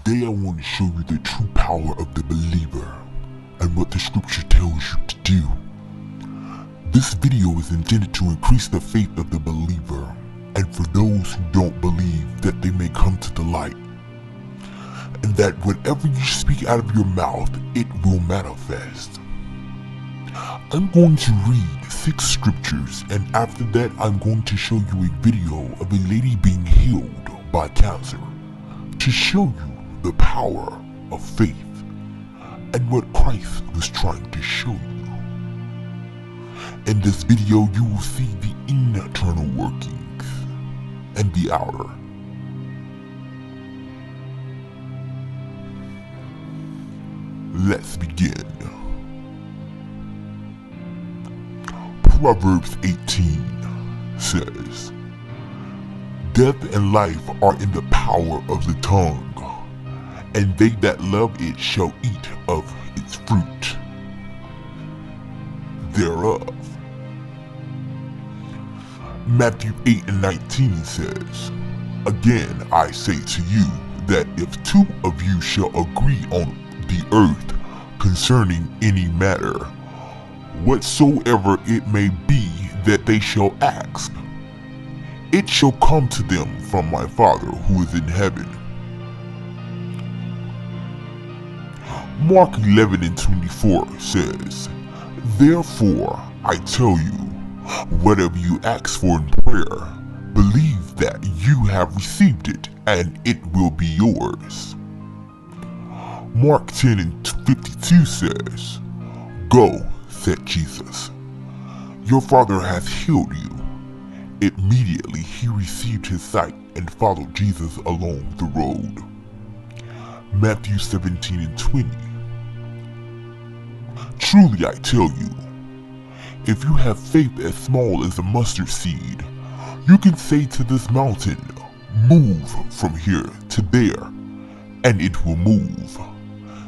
Today I want to show you the true power of the believer and what the scripture tells you to do. This video is intended to increase the faith of the believer and for those who don't believe that they may come to the light, and that whatever you speak out of your mouth, it will manifest. I'm going to read 6 scriptures, and after that I'm going to show you a video of a lady being healed by cancer to show you the power of faith and what Christ was trying to show you. In this video you will see the internal workings and the outer. Let's begin. Proverbs 18 says, "Death and life are in the power of the tongue, and they that love it shall eat of its fruit thereof." Matthew 8:19 says, "Again I say to you, that if 2 of you shall agree on the earth concerning any matter, whatsoever it may be that they shall ask, it shall come to them from my Father who is in heaven." Mark 11:24 says, "Therefore I tell you, whatever you ask for in prayer, believe that you have received it, and it will be yours." Mark 10:52 says, "Go," said Jesus, "your father has healed you." Immediately he received his sight and followed Jesus along the road. Matthew 17:20. "Truly I tell you, if you have faith as small as a mustard seed, you can say to this mountain, 'Move from here to there,' and it will move.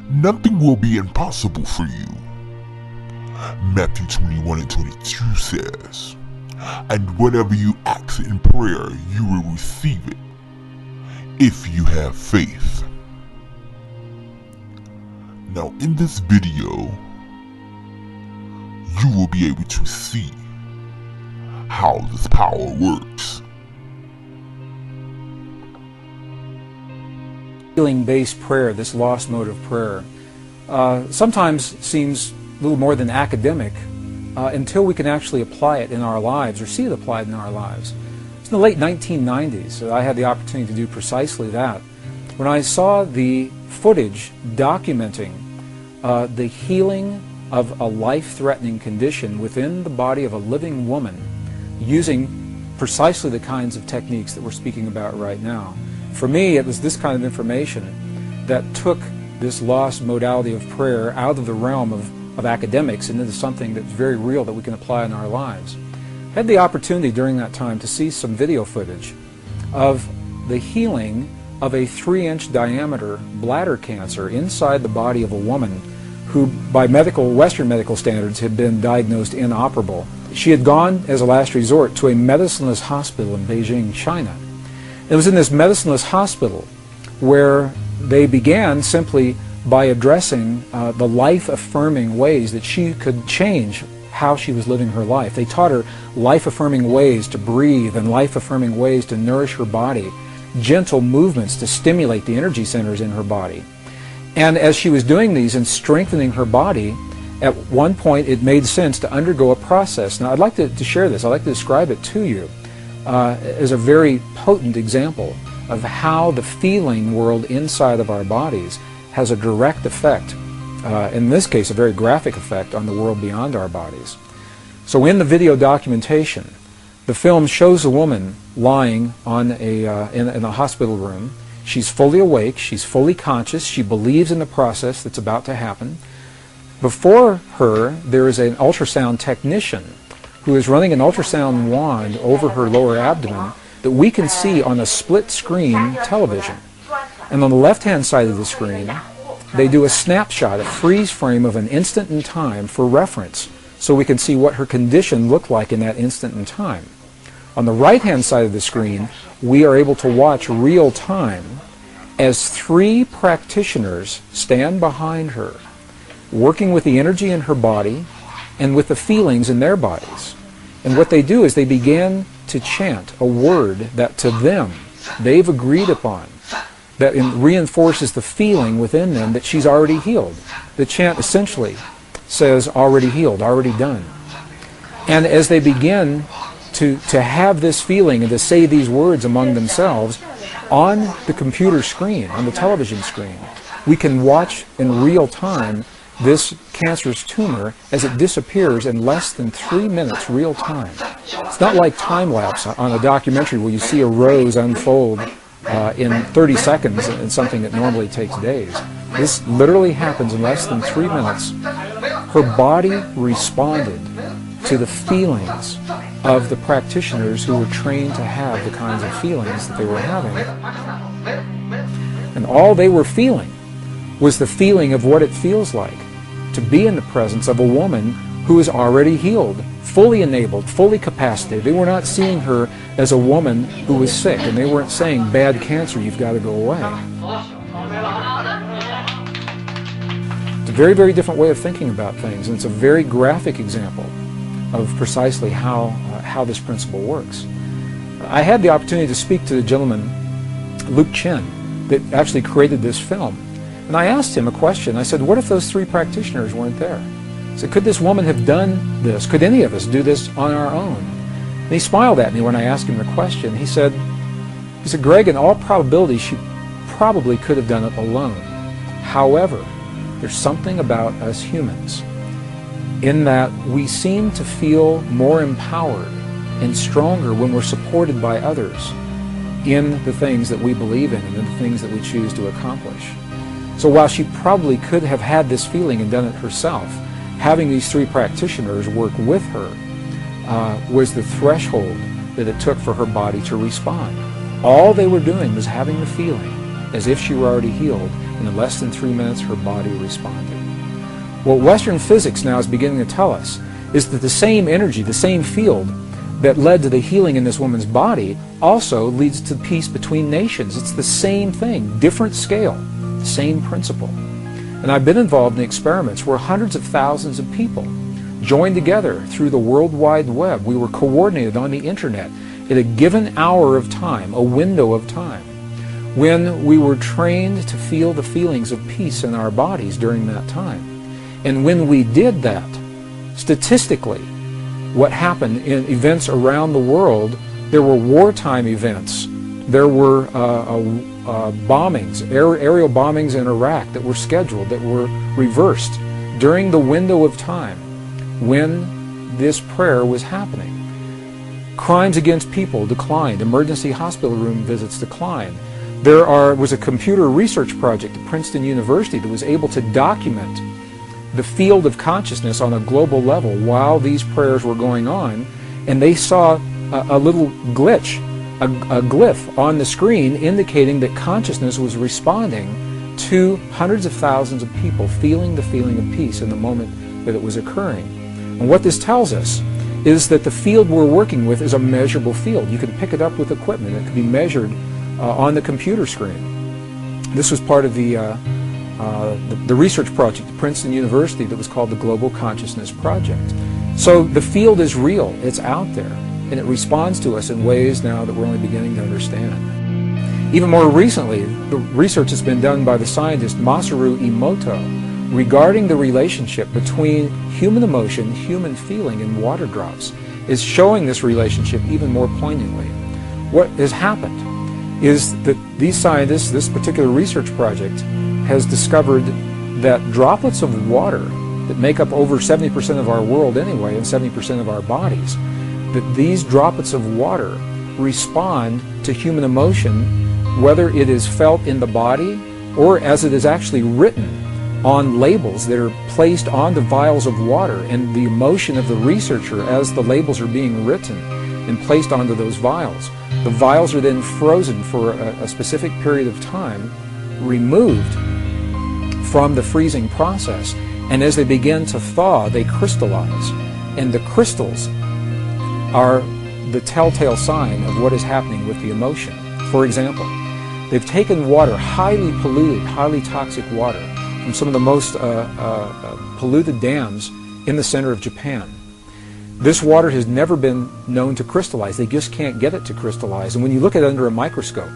Nothing will be impossible for you." Matthew 21:22 says, "And whatever you ask in prayer, you will receive it, if you have faith." Now in this video, you will be able to see how this power works. Healing-based prayer, this lost mode of prayer, sometimes seems a little more than academic until we can actually apply it in our lives or see it applied in our lives. It's in the late 1990s that I had the opportunity to do precisely that, when I saw the footage documenting the healing of a life-threatening condition within the body of a living woman using precisely the kinds of techniques that we're speaking about right now. For me, it was this kind of information that took this lost modality of prayer out of the realm of academics and into something that's very real that we can apply in our lives. I had the opportunity during that time to see some video footage of the healing of a 3-inch diameter bladder cancer inside the body of a woman who, by Western medical standards, had been diagnosed inoperable. She had gone, as a last resort, to a medicineless hospital in Beijing, China. It was in this medicineless hospital where they began simply by addressing the life-affirming ways that she could change how she was living her life. They taught her life-affirming ways to breathe and life-affirming ways to nourish her body, gentle movements to stimulate the energy centers in her body. And as she was doing these and strengthening her body, at one point it made sense to undergo a process. Now I'd like to share this, I'd like to describe it to you as a very potent example of how the feeling world inside of our bodies has a direct effect, in this case a very graphic effect, on the world beyond our bodies. So in the video documentation, the film shows a woman lying on in a hospital room. She's fully awake, she's fully conscious, she believes in the process that's about to happen. Before her, there is an ultrasound technician who is running an ultrasound wand over her lower abdomen that we can see on a split-screen television. And on the left-hand side of the screen, they do a snapshot, a freeze frame of an instant in time for reference, so we can see what her condition looked like in that instant in time. On the right-hand side of the screen, we are able to watch real time as 3 practitioners stand behind her, working with the energy in her body and with the feelings in their bodies. And what they do is they begin to chant a word that to them they've agreed upon, that reinforces the feeling within them that she's already healed. The chant essentially says already healed, already done. And as they begin to have this feeling and to say these words among themselves, on the computer screen, on the television screen, we can watch in real time this cancerous tumor as it disappears in less than 3 minutes real time. It's not like time-lapse on a documentary where you see a rose unfold in 30 seconds in something that normally takes days. This literally happens in less than 3 minutes. Her body responded to the feelings of the practitioners who were trained to have the kinds of feelings that they were having. And all they were feeling was the feeling of what it feels like to be in the presence of a woman who is already healed, fully enabled, fully capacitated. They were not seeing her as a woman who was sick, and they weren't saying, bad cancer, you've got to go away. It's a very, very different way of thinking about things, and it's a very graphic example of precisely how this principle works. I had the opportunity to speak to the gentleman, Luke Chen, that actually created this film. And I asked him a question. I said, what if those 3 practitioners weren't there? I said, could this woman have done this? Could any of us do this on our own? And he smiled at me when I asked him the question. He said, Greg, in all probability, she probably could have done it alone. However, there's something about us humans in that we seem to feel more empowered and stronger when we're supported by others in the things that we believe in and in the things that we choose to accomplish. So while she probably could have had this feeling and done it herself, having these 3 practitioners work with her was the threshold that it took for her body to respond. All they were doing was having the feeling as if she were already healed, and in less than 3 minutes her body responded. What Western physics now is beginning to tell us is that the same energy, the same field that led to the healing in this woman's body also leads to peace between nations. It's the same thing, different scale. Same principle. And I've been involved in experiments where hundreds of thousands of people joined together through the World Wide Web. We were coordinated on the internet at a given hour of time, a window of time, when we were trained to feel the feelings of peace in our bodies during that time. And when we did that, statistically, what happened in events around the world, there were wartime events. There were bombings, aerial bombings in Iraq that were scheduled, that were reversed during the window of time when this prayer was happening. Crimes against people declined. Emergency hospital room visits declined. There was a computer research project at Princeton University that was able to document the field of consciousness on a global level while these prayers were going on, and they saw a little glitch, a glyph on the screen indicating that consciousness was responding to hundreds of thousands of people feeling the feeling of peace in the moment that it was occurring. And what this tells us is that the field we're working with is a measurable field. You can pick it up with equipment. It can be measured on the computer screen. This was part of the research project at Princeton University that was called the Global Consciousness Project. So the field is real. It's out there. And it responds to us in ways now that we're only beginning to understand. Even more recently, the research has been done by the scientist Masaru Emoto regarding the relationship between human emotion, human feeling, and water drops is showing this relationship even more poignantly. What has happened is that these scientists, this particular research project, has discovered that droplets of water that make up over 70% of our world anyway, and 70% of our bodies, that these droplets of water respond to human emotion, whether it is felt in the body or as it is actually written on labels that are placed on the vials of water, and the emotion of the researcher as the labels are being written and placed onto those vials. The vials are then frozen for a specific period of time, removed from the freezing process, and as they begin to thaw, they crystallize. And the crystals are the telltale sign of what is happening with the emotion. For example, They've taken water, highly polluted, highly toxic water, from some of the most polluted dams in the center of Japan. This water has never been known to crystallize. They just can't get it to crystallize. And when you look at it under a microscope,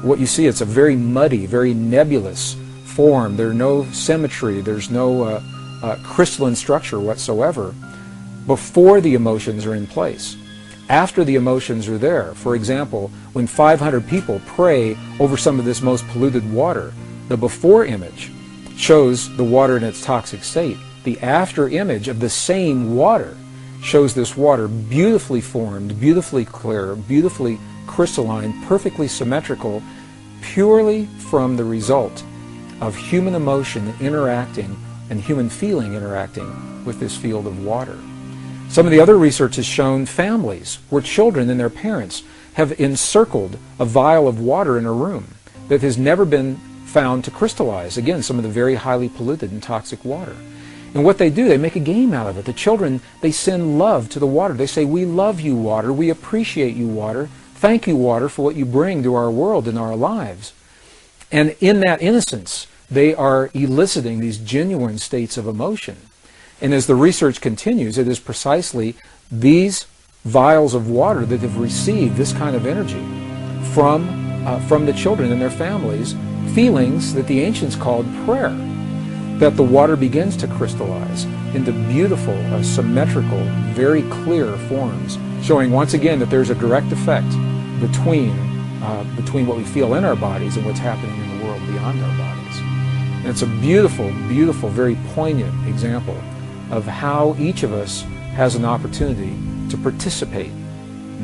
what you see, it's a very muddy, very nebulous form. There's no symmetry. There's no crystalline structure whatsoever before the emotions are in place. After the emotions are there, for example, when 500 people pray over some of this most polluted water, the before image shows the water in its toxic state. The after image of the same water shows this water beautifully formed, beautifully clear, beautifully crystalline, perfectly symmetrical, purely from the result of human emotion interacting and human feeling interacting with this field of water. Some of the other research has shown families where children and their parents have encircled a vial of water in a room that has never been found to crystallize. Again, some of the very highly polluted and toxic water. And what they do, they make a game out of it. The children, they send love to the water. They say, "We love you, water. We appreciate you, water. Thank you, water, for what you bring to our world and our lives." And in that innocence, they are eliciting these genuine states of emotion. And as the research continues, it is precisely these vials of water that have received this kind of energy from the children and their families, feelings that the ancients called prayer, that the water begins to crystallize into beautiful, symmetrical, very clear forms, showing once again that there's a direct effect between what we feel in our bodies and what's happening in the world beyond our bodies. And it's a beautiful, beautiful, very poignant example of how each of us has an opportunity to participate,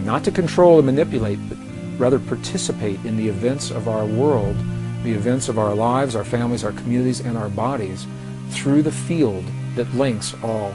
not to control and manipulate, but rather participate in the events of our world, the events of our lives, our families, our communities, and our bodies through the field that links all